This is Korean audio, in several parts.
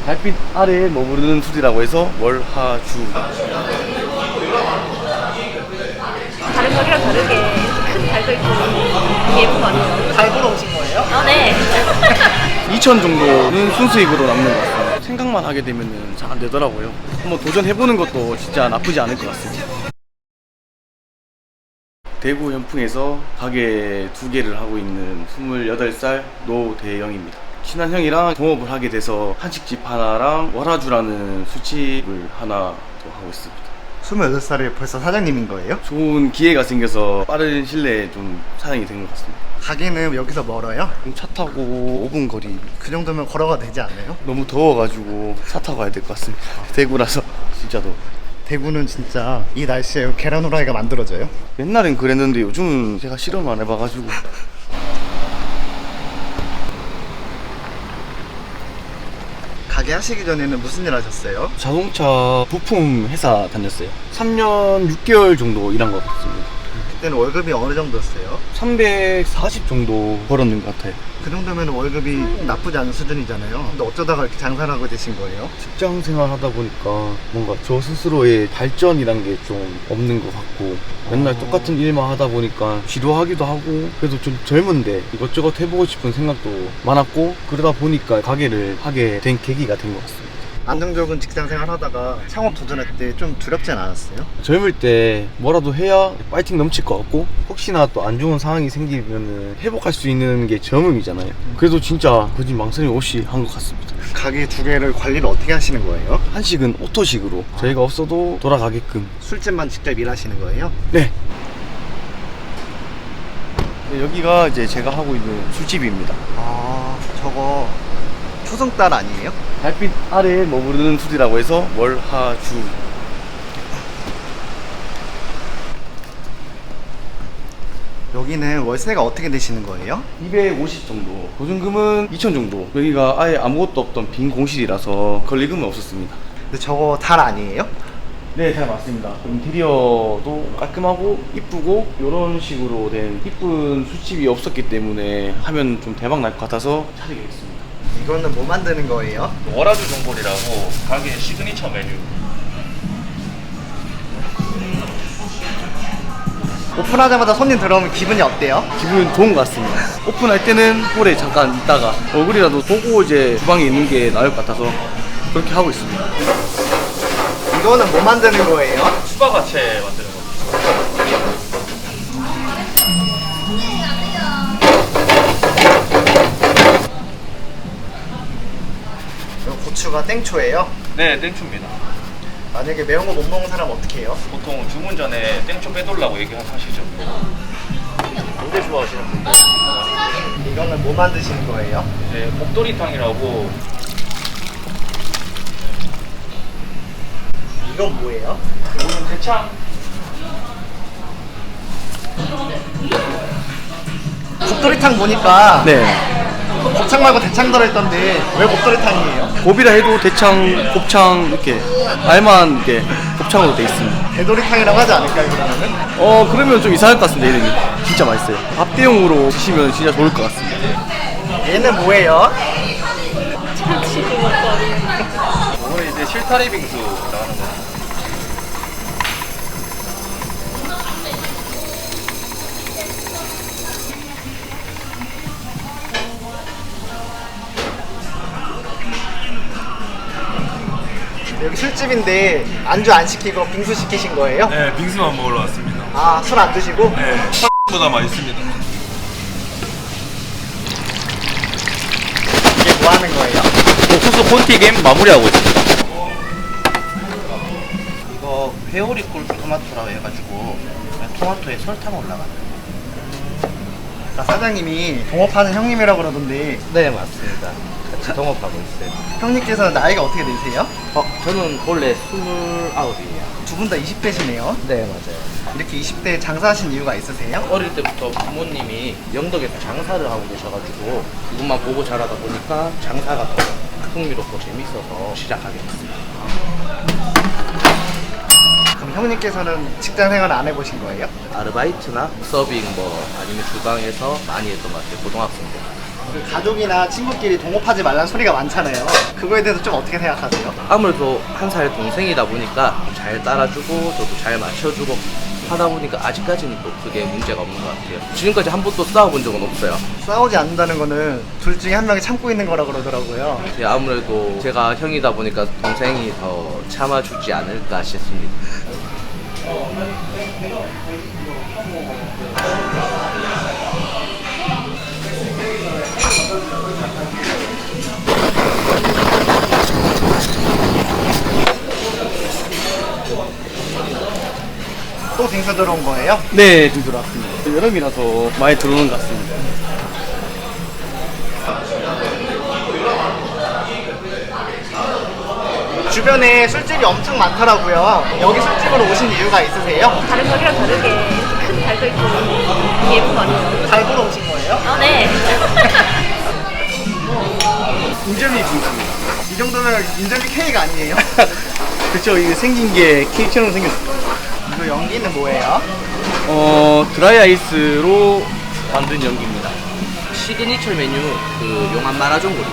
달빛 아래에 머무르는 술이라고 해서 월하주. 다른 가게랑 다르게 이렇게 큰 달도 있고 되게 예쁜 거 아니에요? 달 보러 오신 거예요? 네. 2천 정도는 순수익으로 남는 것 같습니다. 생각만 하게 되면 잘 안 되더라고요. 한번 도전해보는 것도 진짜 나쁘지 않을 것 같습니다. 대구 연풍에서 가게 2개를 하고 있는 28살 노대영입니다. 친한 형이랑 동업을 하게 돼서 한식집 하나랑 월하주라는 술집을 하나 더 하고 있습니다. 28살에 벌써 사장님인 거예요? 좋은 기회가 생겨서 빠른 시일내에 좀 사장이 된 것 같습니다. 가게는 여기서 멀어요? 차 타고 5분 거리. 그 정도면 걸어가도 되지 않아요? 너무 더워가지고 차 타고 가야 될 것 같습니다. 대구라서 진짜 더워. 대구는 진짜 이 날씨에 계란 후라이가 만들어져요? 옛날엔 그랬는데 요즘은 제가 실험을 안 해봐가지고. 가게 하시기 전에는 무슨 일 하셨어요? 자동차 부품 회사 다녔어요. 3년 6개월 정도 일한 것 같습니다. 그때는 월급이 어느 정도였어요? 340 정도 벌었는 것 같아요. 그 정도면 월급이 나쁘지 않은 수준이잖아요. 근데 어쩌다가 이렇게 장사를 하고 되신 거예요? 직장 생활 하다 보니까 뭔가 저 스스로의 발전이란 게 좀 없는 것 같고 맨날 똑같은 일만 하다 보니까 지루하기도 하고 그래도 좀 젊은데 이것저것 해보고 싶은 생각도 많았고 그러다 보니까 가게를 하게 된 계기가 된 것 같습니다. 안정적인 직장 생활 하다가 창업 도전할 때 좀 두렵진 않았어요? 젊을 때 뭐라도 해야 파이팅 넘칠 것 같고 혹시나 또 안 좋은 상황이 생기면 회복할 수 있는 게 젊음이잖아요. 그래도 진짜 거짓 망설임 없이 한 것 같습니다. 가게 2개를 관리를 어떻게 하시는 거예요? 한식은 오토식으로 저희가 없어도 돌아가게끔. 술집만 직접 일하시는 거예요? 네. 여기가 이제 제가 하고 있는 술집입니다. 아, 저거 초승달 아니에요? 달빛 아래에 머무르는 술이라고 해서 월하주. 여기는 월세가 어떻게 되시는 거예요? 250 정도. 보증금은 2천 정도. 여기가 아예 아무것도 없던 빈 공실이라서 권리금은 없었습니다. 근데 저거 달 아니에요? 네, 잘 맞습니다. 인테리어도 깔끔하고 이쁘고 이런 식으로 된 이쁜 술집이 없었기 때문에 하면 좀 대박 날 것 같아서 차리게 됐습니다. 이거는 뭐 만드는 거예요? 월화주 전골이라고 가게 시그니처 메뉴. 오픈하자마자 손님 들어오면 기분이 어때요? 기분 좋은 것 같습니다. 오픈할 때는 홀에 잠깐 있다가 얼굴이라도 보고 이제 주방에 있는 게 나을 것 같아서 그렇게 하고 있습니다. 이거는 뭐 만드는 거예요? 수박 야채 만드는 거. 이거 고추가 땡초예요? 네, 땡초입니다. 만약에 매운 거 못 먹는 사람 어떻게 해요? 보통 주문 전에 땡초 빼돌라고 얘기하시죠. 굉장히 좋아하시는 분들. 이거는 뭐 만드시는 거예요? 네, 복도리탕이라고. 이건 뭐예요? 이거는 대창. 곱돌이탕 보니까 네. 곱창 말고 대창 들어있던데 왜 곱돌이탕이에요? 곱이라 해도 대창, 곱창 이렇게 말만 이렇게 곱창으로 돼 있습니다. 대돌이탕이라고 하지 않을까요 그러면은? 그러면 좀 이상할 것 같습니다. 이름이 진짜 맛있어요. 밥 대용으로 드시면 진짜 좋을 것 같습니다. 얘는 뭐예요? 참치 먹거리. 오늘 이제 실타리 빙수 나가는 거. 여기 술집인데 안주 안 시키고 빙수 시키신 거예요? 네, 빙수만 먹으러 왔습니다. 아, 술 안 드시고? 네, 보다 맛있습니다. 이게 뭐 하는 거예요? 옥수수 콘티김 마무리하고 있습니다. 이거 회오리 꿀 토마토라고 해가지고 토마토에 설탕 올라가요. 사장님이 동업하는 형님이라고 그러던데 네, 맞습니다. 같이 동업하고 있어요. 형님께서는 나이가 어떻게 되세요? 저는 원래 29이에요. 두 분 다 20대시네요. 네, 맞아요. 이렇게 20대에 장사하신 이유가 있으세요? 어릴 때부터 부모님이 영덕에서 장사를 하고 계셔가지고 그것만 보고 자라다 보니까 장사가 더 흥미롭고 재밌어서 시작하게 됐습니다. 그럼 형님께서는 직장 생활 안 해보신 거예요? 아르바이트나 서빙 뭐 아니면 주방에서 많이 했던 것 같아요. 고등학생 때. 그 가족이나 친구끼리 동업하지 말라는 소리가 많잖아요. 그거에 대해서 좀 어떻게 생각하세요? 아무래도 한 살 동생이다 보니까 잘 따라주고 저도 잘 맞춰주고 하다 보니까 아직까지는 또 그게 문제가 없는 것 같아요. 지금까지 한 번도 싸워본 적은 없어요. 싸우지 않는다는 거는 둘 중에 한 명이 참고 있는 거라 그러더라고요. 아무래도 제가 형이다 보니까 동생이 더 참아주지 않을까 싶습니다. 또 빙수 들어온 거예요? 네, 지금 들어왔습니다. 여름이라서 많이 들어오는 것 같습니다. 주변에 술집이 엄청 많더라고요. 여기 술집으로 오신 이유가 있으세요? 다른 가게랑 다르게 이렇게 큰 달도 있고 되게 예쁜 거 아니에요? 잘 보러 오신 거예요? 네. 인절미 빙수입니다. 이 정도면 인절미 케이크 아니에요? 그쵸, 이게 생긴 게 케이크처럼 생겼어요. 이거 연기는 뭐예요? 드라이 아이스로 만든 연기입니다. 시그니처 메뉴 그 용암 마라종고리.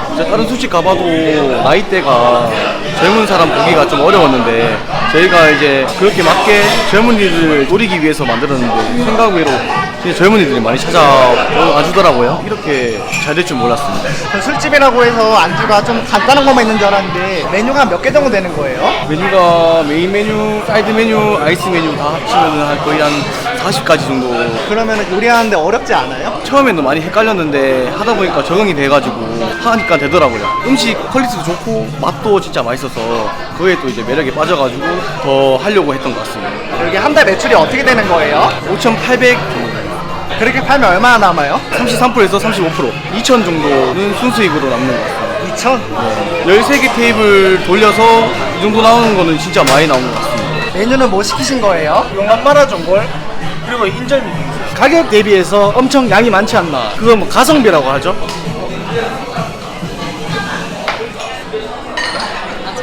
진짜 다른 술집 가봐도 나이대가 젊은 사람 보기가 좀 어려웠는데 저희가 이제 그렇게 맞게 젊은이들 노리기 위해서 만들었는데 생각 외로 진짜 젊은이들이 많이 찾아와 주더라고요. 이렇게 잘 될 줄 몰랐습니다. 그 술집이라고 해서 안주가 좀 간단한 것만 있는 줄 알았는데 메뉴가 몇 개 정도 되는 거예요? 메뉴가 메인 메뉴, 사이드 메뉴, 아이스 메뉴 다 합치면 거의 한 40가지 정도. 그러면 요리하는데 어렵지 않아요? 처음에는 많이 헷갈렸는데 하다 보니까 적응이 돼가지고 하니까 되더라고요. 음식 퀄리티도 좋고 맛도 진짜 맛있어서 그거에 또 이제 매력에 빠져가지고 더 하려고 했던 것 같습니다. 여기 한 달 매출이 어떻게 되는 거예요? 5,800 그렇게 팔면 얼마나 남아요? 33%에서 35% 2,000 정도는 순수익으로 남는 것 같습니다. 2,000? 13개 테이블 돌려서 이 정도 나오는 거는 진짜 많이 나온 것 같습니다. 메뉴는 뭐 시키신 거예요? 용암 마라종골? 그리고 인절미 빙수. 가격 대비해서 엄청 양이 많지 않나. 그거 뭐 가성비라고 하죠.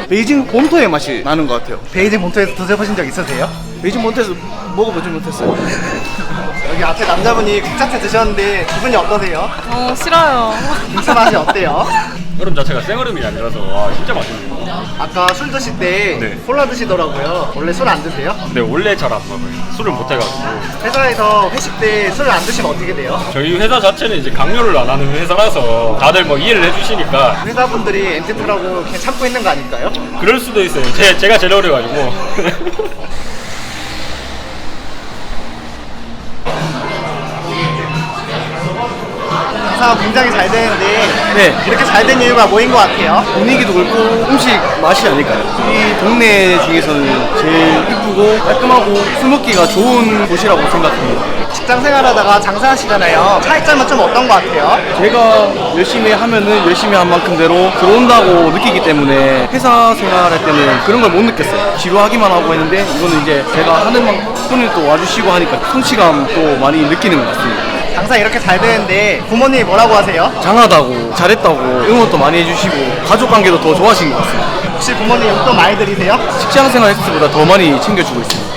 베이징 본토의 맛이 나는 것 같아요. 베이징 본토에서 드셔보신 적 있으세요? 베이징 본토에서 먹어보지 못했어요. 여기 앞에 남자분이 국자채 드셨는데 기분이 어떠세요? 싫어요. 빙수 맛이 어때요? 얼음 자체가 생얼음이 아니라서 와 진짜 맛있네요. 아까 술 드실 때 네. 콜라 드시더라고요. 원래 술 안 드세요? 근데 원래 잘 안 먹어요. 술을 못 해가지고. 회사에서 회식 때 술 안 드시면 어떻게 돼요? 저희 회사 자체는 이제 강요를 안 하는 회사라서 다들 뭐 이해를 해주시니까 회사분들이 엔티트라고 그냥 참고 있는 거 아닐까요? 그럴 수도 있어요. 제가 제일 어려가지고. 장사가 굉장히 잘 되는데 네. 이렇게 잘 된 이유가 뭐인 것 같아요? 분위기도 그렇고 음식 맛이 아닐까요? 이 동네 중에서는 제일 이쁘고 깔끔하고 술 먹기가 좋은 곳이라고 생각합니다. 직장 생활하다가 장사하시잖아요. 차이점은 좀 어떤 것 같아요? 제가 열심히 하면은 열심히 한 만큼대로 들어온다고 느끼기 때문에 회사 생활할 때는 그런 걸 못 느꼈어요. 지루하기만 하고 했는데 이거는 이제 제가 하는 만큼을 또 와주시고 하니까 성취감도 많이 느끼는 것 같습니다. 장사 이렇게 잘 되는데 부모님이 뭐라고 하세요? 장하다고 잘했다고 응원도 많이 해주시고 가족관계도 더 좋아진 것 같습니다. 혹시 부모님 용돈 많이 드리세요? 직장생활 했을 때보다 더 많이 챙겨주고 있습니다.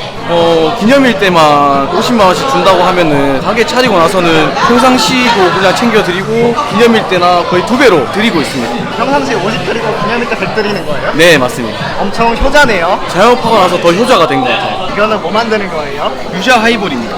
기념일 때만 50만 원씩 준다고 하면은 가게 차리고 나서는 평상시도 그냥 챙겨드리고 기념일 때나 거의 2배로 드리고 있습니다. 평상시에 50 드리고 기념일 때 100 드리는 거예요? 네, 맞습니다. 엄청 효자네요. 자영업하고 나서 더 효자가 된 것 같아요. 이거는 뭐 만드는 거예요? 유자 하이볼입니다.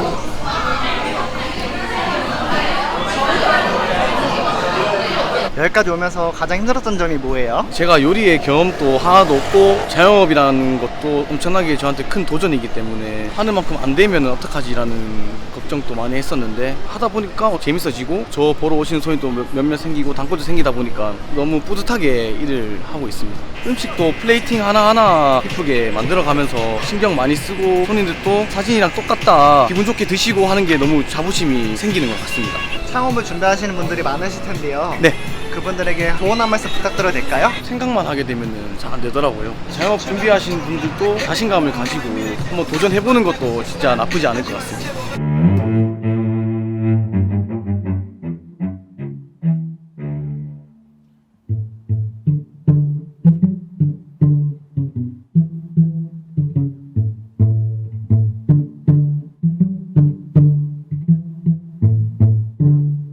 여기까지 오면서 가장 힘들었던 점이 뭐예요? 제가 요리의 경험도 하나도 없고 자영업이라는 것도 엄청나게 저한테 큰 도전이기 때문에 하는 만큼 안 되면 어떡하지라는 걱정도 많이 했었는데 하다 보니까 재밌어지고 저 보러 오시는 손님도 몇몇 생기고 단골도 생기다 보니까 너무 뿌듯하게 일을 하고 있습니다. 음식도 플레이팅 하나하나 이쁘게 만들어가면서 신경 많이 쓰고 손님들도 사진이랑 똑같다 기분 좋게 드시고 하는 게 너무 자부심이 생기는 것 같습니다. 창업을 준비하시는 분들이 많으실 텐데요. 네. 그분들에게 조언 한 말씀 부탁드려도 될까요? 생각만 하게 되면 잘 안 되더라고요. 자영업 준비하시는 분들도 자신감을 가지고 한번 도전해보는 것도 진짜 나쁘지 않을 것 같습니다.